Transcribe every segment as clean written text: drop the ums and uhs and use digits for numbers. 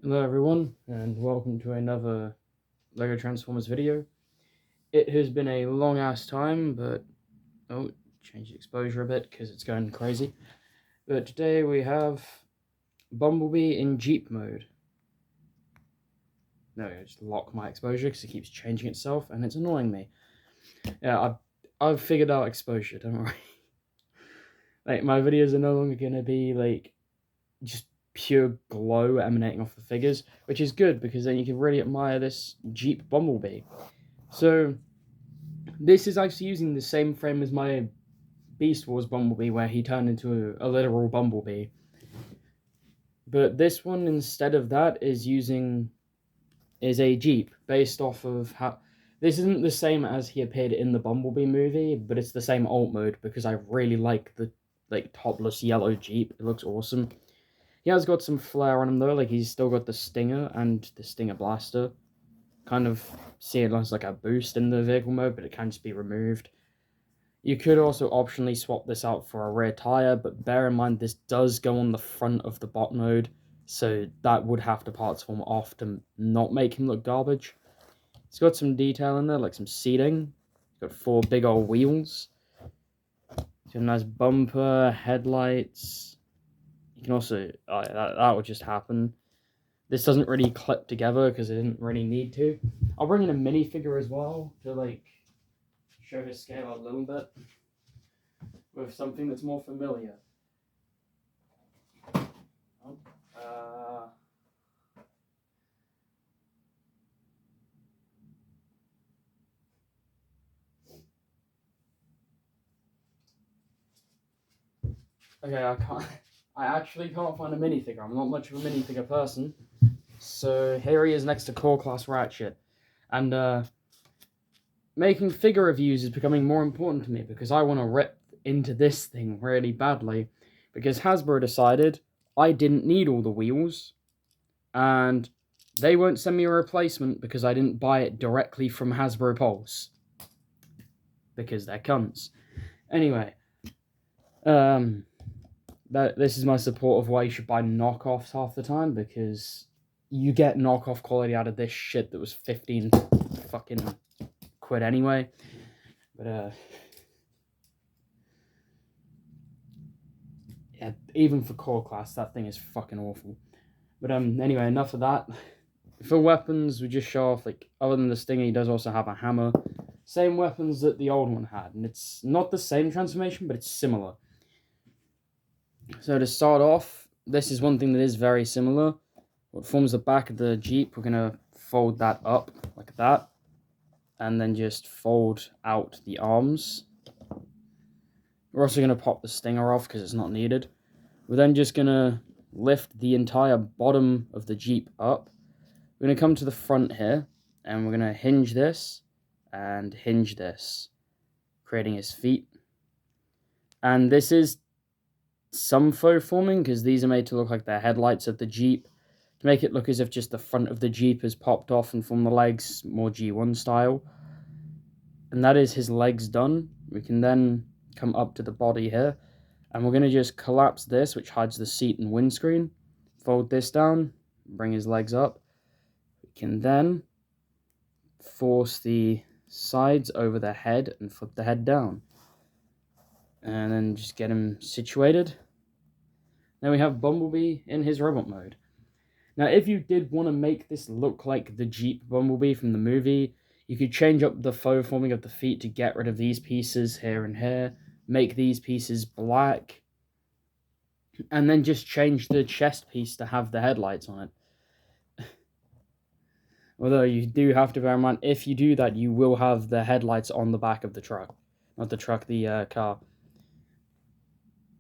Hello everyone, and welcome to another LEGO Transformers video. It has been a long ass time, but change the exposure a bit because it's going crazy. But today we have Bumblebee in Jeep mode. No, I just lock my exposure because it keeps changing itself and it's annoying me. Yeah, I've figured out exposure, don't worry. Like, my videos are no longer gonna be like just pure glow emanating off the figures, which is good because then you can really admire this Jeep Bumblebee. So this is actually using the same frame as my Beast Wars Bumblebee, where he turned into a literal Bumblebee. But this one, instead of that, is a Jeep based off of how. This isn't the same as he appeared in the Bumblebee movie, but it's the same alt mode because I really like the topless yellow Jeep. It looks awesome. He has got some flair on him though, like he's still got the Stinger and the Stinger Blaster. Kind of see it as like a boost in the vehicle mode, but it can just be removed. You could also optionally swap this out for a rear tire, but bear in mind this does go on the front of the bot mode, so that would have to parts form off to not make him look garbage. It's got some detail in there, like some seating. It's got 4 big old wheels. It's got a nice bumper, headlights. You can also, that would just happen. This doesn't really clip together because it didn't really need to. I'll bring in a minifigure as well to show his scale a little bit with something that's more familiar. Uh, okay, I can't. I actually can't find a minifigure. I'm not much of a minifigure person. So here he is next to Core Class Ratchet. And making figure reviews is becoming more important to me because I want to rip into this thing really badly. Because Hasbro decided I didn't need all the wheels. And they won't send me a replacement because I didn't buy it directly from Hasbro Pulse. Because they're cunts. Anyway. This is my support of why you should buy knockoffs half the time, because you get knockoff quality out of this shit that was 15 fucking quid anyway. But yeah, even for core class, that thing is fucking awful. But anyway, enough of that. For weapons, we just show off, like, other than the Stinger, he does also have a hammer. Same weapons that the old one had, and it's not the same transformation, but it's similar. So to start off, this is one thing that is very similar. What forms the back of the Jeep, we're going to fold that up like that. And then just fold out the arms. We're also going to pop the Stinger off because it's not needed. We're then just going to lift the entire bottom of the Jeep up. We're going to come to the front here, and we're going to hinge this and hinge this, creating his feet. And this is some faux forming because these are made to look like the headlights of the Jeep, to make it look as if just the front of the Jeep has popped off and formed the legs more G1 style. And that is his legs done. We can then come up to the body here, and we're going to just collapse this, which hides the seat and windscreen. Fold this down, bring his legs up. We can then force the sides over the head and flip the head down. And then just get him situated. Then we have Bumblebee in his robot mode. Now, if you did want to make this look like the Jeep Bumblebee from the movie, you could change up the faux forming of the feet to get rid of these pieces here and here, make these pieces black, and then just change the chest piece to have the headlights on it. Although you do have to bear in mind, if you do that, you will have the headlights on the back of the truck. Not the truck, the car.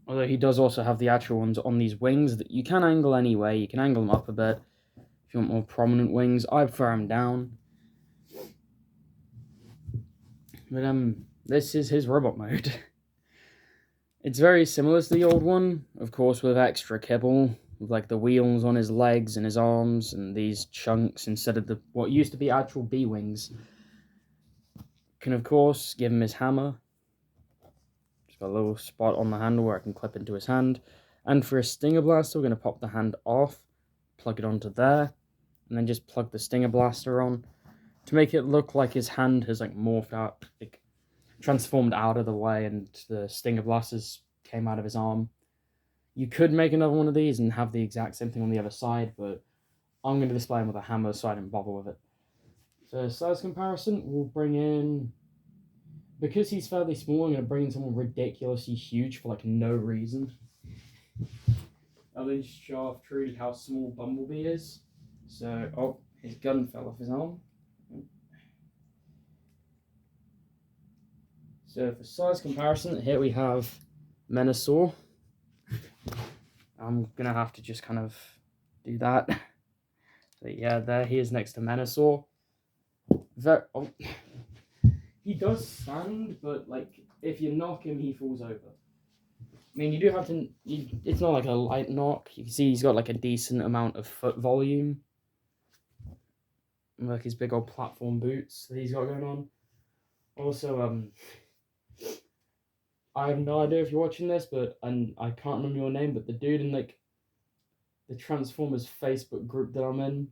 Although he does also have the actual ones on these wings that you can angle anyway. You can angle them up a bit if you want more prominent wings. I prefer them down. But this is his robot mode. It's very similar to the old one, of course, with extra kibble, with like the wheels on his legs and his arms and these chunks instead of the what used to be actual bee wings. Can of course give him his hammer. Got a little spot on the handle where I can clip into his hand. And for a Stinger Blaster, we're going to pop the hand off, plug it onto there, and then just plug the Stinger Blaster on to make it look like his hand has like morphed out, like transformed out of the way, and the Stinger Blasters came out of his arm. You could make another one of these and have the exact same thing on the other side, but I'm going to display him with a hammer so I didn't bother with it. For size comparison, we'll bring in, because he's fairly small, I'm going to bring in someone ridiculously huge for like no reason. I'll just show off truly how small Bumblebee is. So, oh, his gun fell off his arm. So for size comparison, here we have Menasor. I'm going to have to just kind of do that. But yeah, there he is next to Menasor. He does stand, but like if you knock him, he falls over. I mean, you do have to. It's not like a light knock. You can see he's got like a decent amount of foot volume, like his big old platform boots that he's got going on. Also, I have no idea if you're watching this, and I can't remember your name, but the dude in like the Transformers Facebook group that I'm in,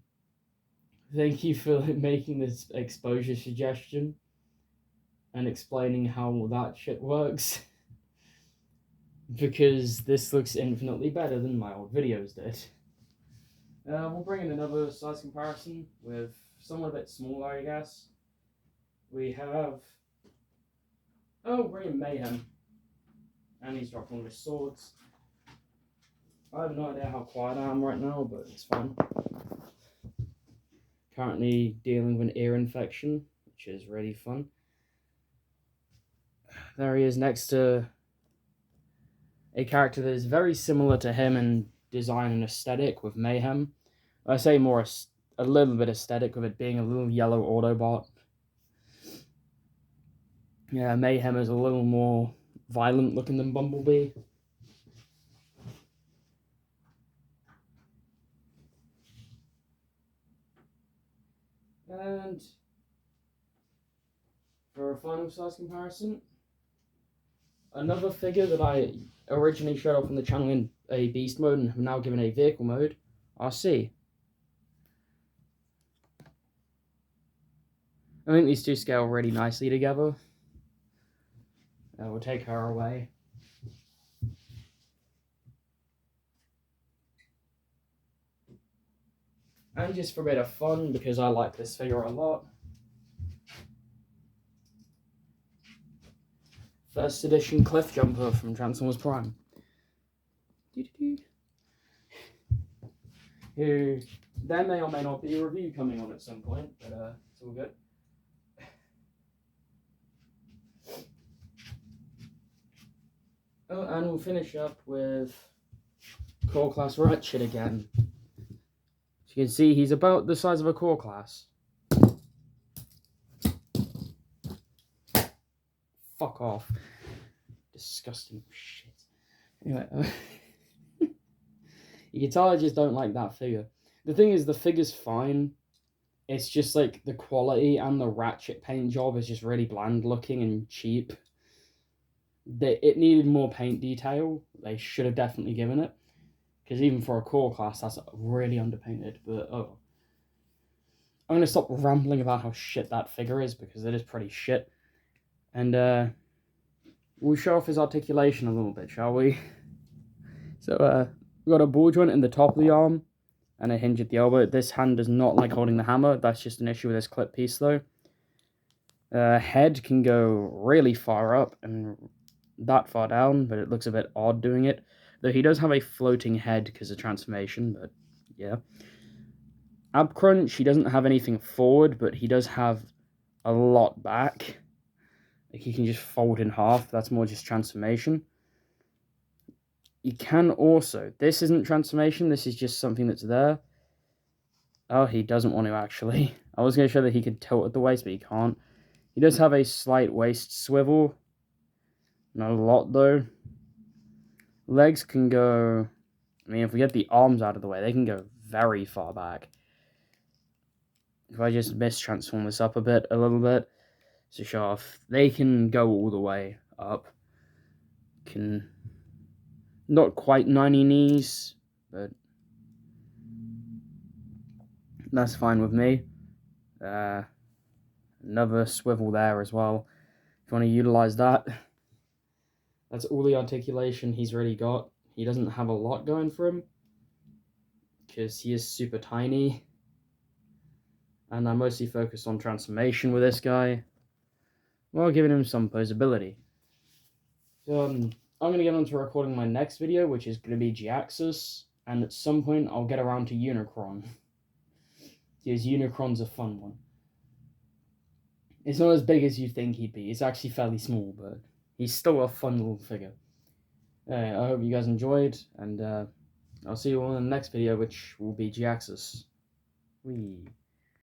thank you for making this exposure suggestion and explaining how that shit works. Because this looks infinitely better than my old videos did. We'll bring in another size comparison with someone a bit smaller, I guess. We have... Oh, bring in Mayhem. And he's dropped one of his swords. I have no idea how quiet I am right now, but it's fine. Currently dealing with an ear infection, which is really fun. There he is next to a character that is very similar to him in design and aesthetic with Mayhem. I say more a little bit aesthetic with it being a little yellow Autobot. Yeah, Mayhem is a little more violent looking than Bumblebee. And for a final size comparison, another figure that I originally showed off on the channel in a beast mode and have now given a vehicle mode, RC. I think these two scale really nicely together. We'll take her away. And just for a bit of fun, because I like this figure a lot, first edition Cliff Jumper from Transformers Prime. Who, there may or may not be a review coming on at some point, but it's all good. Oh, and we'll finish up with Core Class Ratchet again. As you can see, he's about the size of a Core Class. Fuck off. Disgusting shit. Anyway, you can tell I just don't like that figure. The thing is, the figure's fine. It's just like the quality and the Ratchet paint job is just really bland looking and cheap. It needed more paint detail. They should have definitely given it. Because even for a Core Class, that's really underpainted. But, oh. I'm going to stop rambling about how shit that figure is, because it is pretty shit. And, we'll show off his articulation a little bit, shall we? So, we've got a ball joint in the top of the arm, and a hinge at the elbow. This hand does not like holding the hammer. That's just an issue with this clip piece, though. Head can go really far up, and that far down, but it looks a bit odd doing it. Though he does have a floating head because of transformation, but yeah. Ab crunch, he doesn't have anything forward, but he does have a lot back. Like he can just fold in half. That's more just transformation. You can also, this isn't transformation, this is just something that's there. Oh, he doesn't want to actually. I was going to show that he could tilt at the waist, but he can't. He does have a slight waist swivel. Not a lot, though. Legs can go... I mean, if we get the arms out of the way, they can go very far back. If I just mistransform this up a little bit, to show off, they can go all the way up. Can... Not quite 90 knees, but... That's fine with me. Another swivel there as well. If you want to utilize that. That's all the articulation he's really got. He doesn't have a lot going for him because he is super tiny. And I mostly focused on transformation with this guy, while giving him some posability. So I'm going to get on to recording my next video, which is going to be G-Axis, and at some point I'll get around to Unicron. Because Unicron's a fun one. It's not as big as you think he'd be. It's actually fairly small, but he's still a fun little figure. I hope you guys enjoyed, and I'll see you all in the next video, which will be G-Axis. Whee!